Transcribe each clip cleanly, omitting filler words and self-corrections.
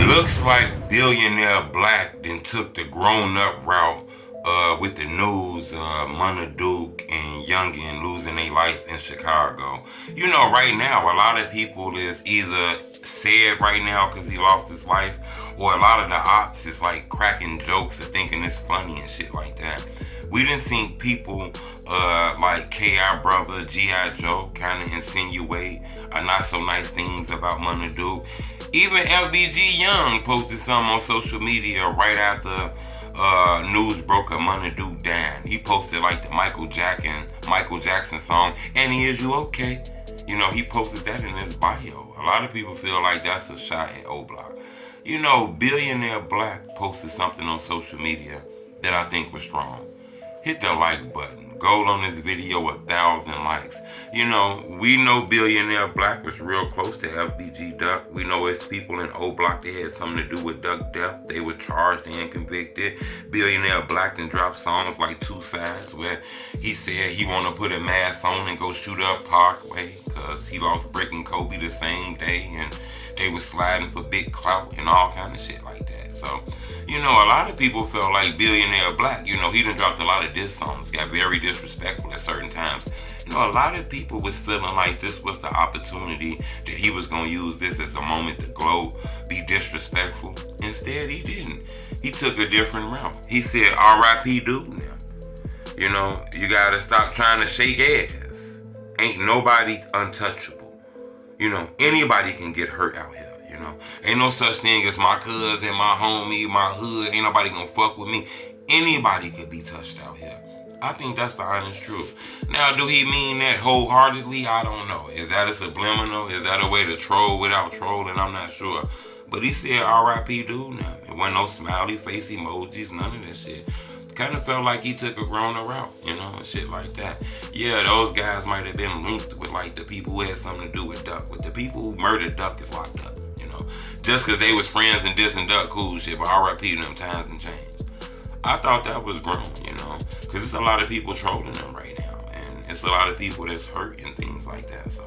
Looks like Billionaire Black then took the grown-up route with the news. Munna and Younggin losing their life in Chicago. You know, right now, a lot of people is either sad right now because he lost his life, or a lot of the ops is like cracking jokes or thinking it's funny and shit like that. We done seen people like K.I. Brother, G.I. Joe kind of insinuate not so nice things about Munna. Even FBG Young posted something on social media right after news broke of Munna died. He posted like the Michael Jackson song, "And Is You Okay?" You know, he posted that in his bio. A lot of people feel like that's a shot at Oblock. You know, Billionaire Black posted something on social media that I think was strong. Hit the like button. Goal on this video, 1,000 likes. You know, we know Billionaire Black was real close to FBG Duck. We know it's people in Oblock that had something to do with Duck death. They were charged and convicted. Billionaire Black then dropped songs like Two Sides, where he said he want to put a mask on and go shoot up Parkway because he lost Brick and Kobe the same day, and they was sliding for big clout and all kind of shit like that. So, you know, a lot of people felt like Billionaire Black, you know, he done dropped a lot of diss songs, got very disrespectful at certain times. You know, a lot of people was feeling like this was the opportunity that he was going to use this as a moment to glow, be disrespectful. Instead, he didn't. He took a different route. He said, R.I.P. dude now. You know, you got to stop trying to shake ass. Ain't nobody untouchable. You know, anybody can get hurt out here. You know, ain't no such thing as my cousin, my homie, my hood. Ain't nobody gonna fuck with me. Anybody could be touched out here. I think that's the honest truth. Now, do he mean that wholeheartedly? I don't know. Is that a subliminal? Is that a way to troll without trolling? I'm not sure. But he said R.I.P. dude now. It wasn't no smiley face emojis, none of that shit. Kind of felt like he took a grown route, you know, and shit like that. Yeah, those guys might have been linked with like the people who had something to do with Duck. But the people who murdered Duck is locked up, you know. Just because they was friends and dissing Duck, cool shit, but R.I.P. them, times and changed. I thought that was grown, you know, because it's a lot of people trolling them right now. And it's a lot of people that's hurt and things like that. So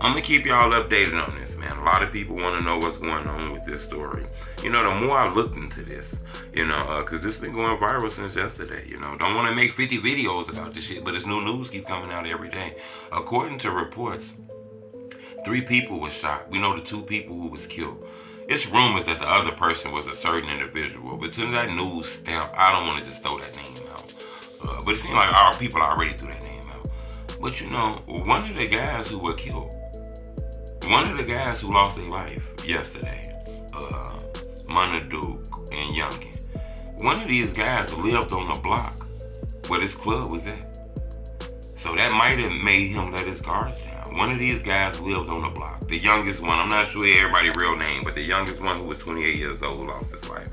I'm going to keep y'all updated on this, man. A lot of people want to know what's going on with this story. You know, the more I looked into this, you know, because this been going viral since yesterday, you know. Don't want to make 50 videos about this shit, but it's new news keep coming out every day. According to reports, 3 people were shot. We know the 2 people who was killed. It's rumors that the other person was a certain individual, but to that news stamp, I don't want to just throw that name out. But it seemed like our people already threw that name out. But you know, one of the guys who were killed, one of the guys who lost their life yesterday, Munna and Younggin, one of these guys lived on the block where this club was at. So that might have made him let his guards down. One of these guys lived on the block. The youngest one, I'm not sure everybody's real name, but the youngest one who was 28 years old who lost his life.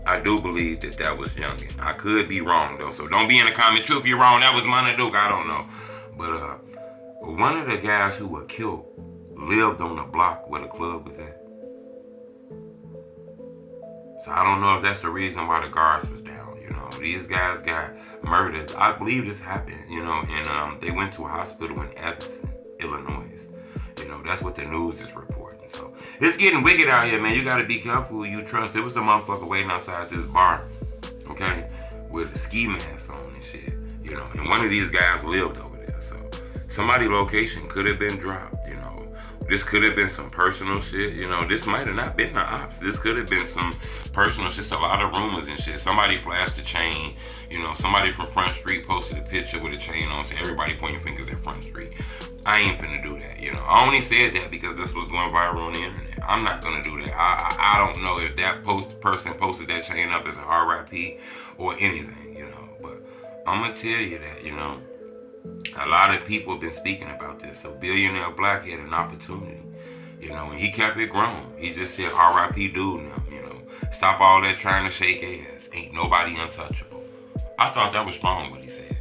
I do believe that was Younggin. I could be wrong though, so don't be in the comment. True, if you're wrong, that was Munna. I don't know. But one of the guys who were killed lived on the block where the club was at. So I don't know if that's the reason why the guards was down. You know, these guys got murdered. I believe this happened, you know, and they went to a hospital in Evanston, Illinois. You know, that's what the news is reporting. So it's getting wicked out here, man. You got to be careful who you trust. There was a motherfucker waiting outside this bar, okay, with a ski mask on and shit, you know, and one of these guys lived over there. So somebody's location could have been dropped, you know. This could have been some personal shit, you know. This might have not been the ops. This could have been some personal shit. A lot of rumors and shit. Somebody flashed a chain, you know. Somebody from Front Street posted a picture with a chain on, so everybody pointing fingers at Front Street. I ain't finna do that, you know. I only said that because this was going viral on the internet. I'm not gonna do that. I don't know if that person posted that chain up as an RIP or anything, you know. But I'm gonna tell you that, you know. A lot of people have been speaking about this. So Billionaire Black had an opportunity, you know, and he kept it grown. He just said R.I.P. dude now, you know. Stop all that trying to shake ass. Ain't nobody untouchable. I thought that was strong what he said.